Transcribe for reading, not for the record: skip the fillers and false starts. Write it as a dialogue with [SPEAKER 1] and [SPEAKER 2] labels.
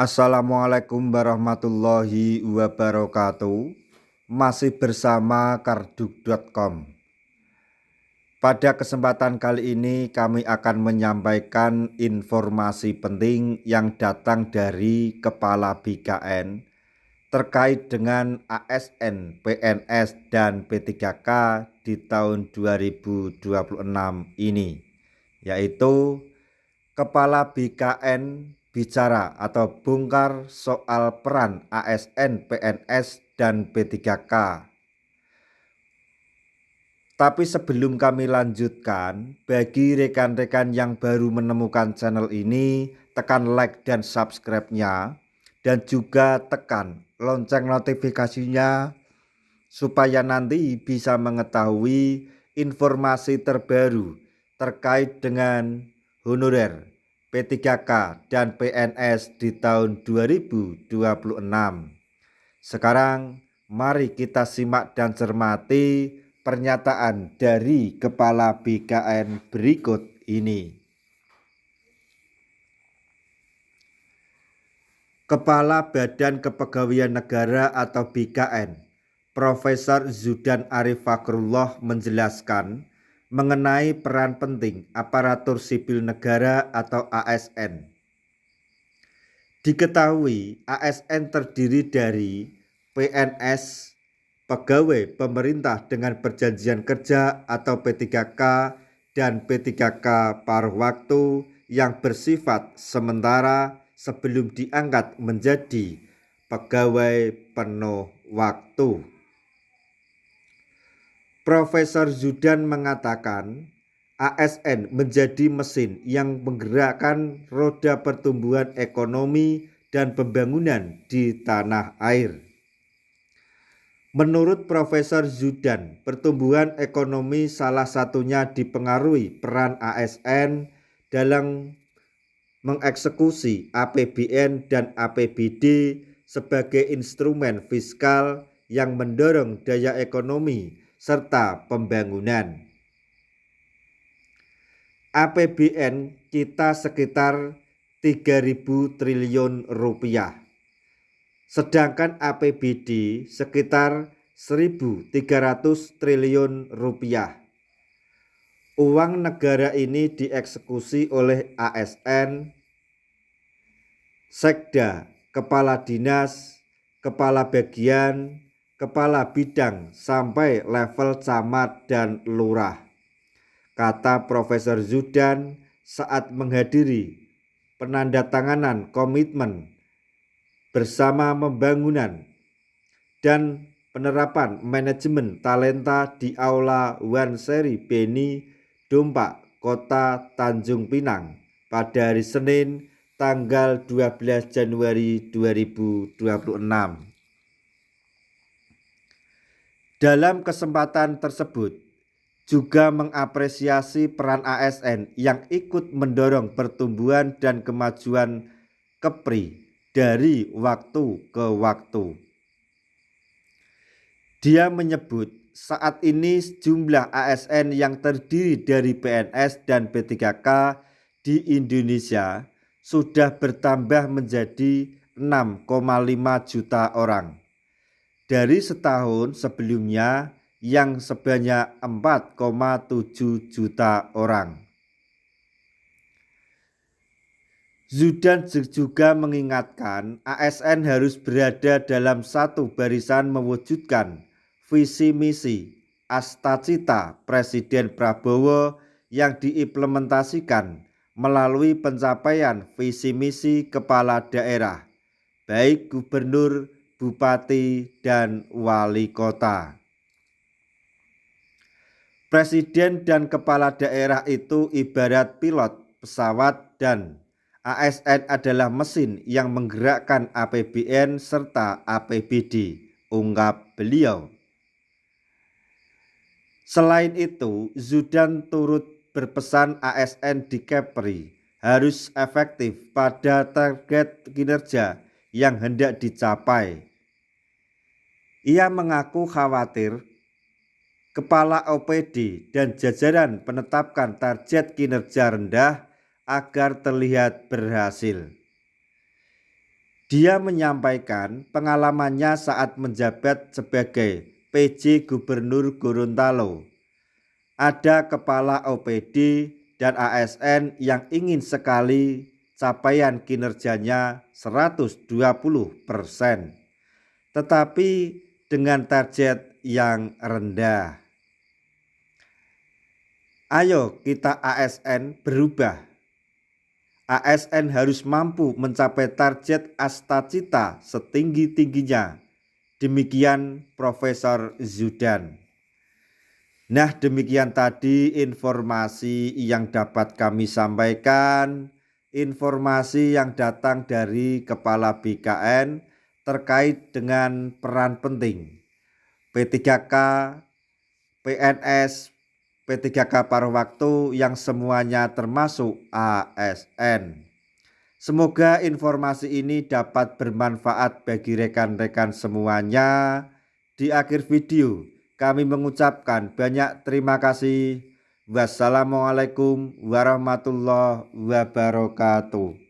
[SPEAKER 1] Assalamualaikum warahmatullahi wabarakatuh. Masih bersama karduk.com. Pada kesempatan kali ini kami akan menyampaikan informasi penting yang datang dari Kepala BKN terkait dengan ASN, PNS, dan P3K di tahun 2026 ini, yaitu Kepala BKN bicara atau bongkar soal peran ASN, PNS, dan P3K. Tapi sebelum kami lanjutkan, bagi rekan-rekan yang baru menemukan channel ini, tekan like dan subscribe-nya, dan juga tekan lonceng notifikasinya supaya nanti bisa mengetahui informasi terbaru terkait dengan honorer P3K dan PNS di tahun 2026. Sekarang mari kita simak dan cermati pernyataan dari Kepala BKN berikut ini. Kepala Badan Kepegawaian Negara atau BKN, Profesor Zudan Arif Fakrullah menjelaskan mengenai peran penting aparatur sipil negara atau ASN. Diketahui ASN terdiri dari PNS, pegawai pemerintah dengan perjanjian kerja atau P3K, dan P3K paruh waktu yang bersifat sementara sebelum diangkat menjadi pegawai penuh waktu. Profesor Zudan mengatakan ASN menjadi mesin yang menggerakkan roda pertumbuhan ekonomi dan pembangunan di tanah air. Menurut Profesor Zudan, pertumbuhan ekonomi salah satunya dipengaruhi peran ASN dalam mengeksekusi APBN dan APBD sebagai instrumen fiskal yang mendorong daya ekonomi serta pembangunan. APBN kita sekitar 3.000 triliun rupiah, sedangkan APBD sekitar 1.300 triliun rupiah. Uang negara ini dieksekusi oleh ASN, sekda, kepala dinas, kepala bagian, kepala bidang sampai level camat dan lurah, kata Profesor Zudan saat menghadiri penandatanganan komitmen bersama pembangunan dan penerapan manajemen talenta di Aula Wanseri Beni Dompak, Kota Tanjung Pinang pada hari Senin tanggal 12 Januari 2026. Dalam kesempatan tersebut juga mengapresiasi peran ASN yang ikut mendorong pertumbuhan dan kemajuan KEPRI dari waktu ke waktu. Dia menyebut saat ini jumlah ASN yang terdiri dari PNS dan P3K di Indonesia sudah bertambah menjadi 6,5 juta orang. Dari setahun sebelumnya yang sebanyak 4,7 juta orang. Zudan juga mengingatkan ASN harus berada dalam satu barisan mewujudkan visi misi Astacita Presiden Prabowo yang diimplementasikan melalui pencapaian visi misi kepala daerah, baik gubernur, bupati, dan wali kota. Presiden dan kepala daerah itu ibarat pilot pesawat dan ASN adalah mesin yang menggerakkan APBN serta APBD, ungkap beliau. Selain itu, Zudan turut berpesan ASN di KEPRI harus efektif pada target kinerja yang hendak dicapai. Ia mengaku khawatir Kepala OPD dan jajaran menetapkan target kinerja rendah agar terlihat berhasil. Dia menyampaikan pengalamannya saat menjabat sebagai PJ Gubernur Gorontalo. Ada kepala OPD dan ASN yang ingin sekali capaian kinerjanya 120%, tetapi dengan target yang rendah. Ayo kita ASN berubah. ASN harus mampu mencapai target astacita setinggi-tingginya. Demikian Profesor Zudan. Nah, demikian tadi informasi yang dapat kami sampaikan, informasi yang datang dari Kepala BKN terkait dengan peran penting P3K, PNS, P3K paruh waktu yang semuanya termasuk ASN. Semoga informasi ini dapat bermanfaat bagi rekan-rekan semuanya. Di akhir video kami mengucapkan banyak terima kasih. Wassalamualaikum warahmatullahi wabarakatuh.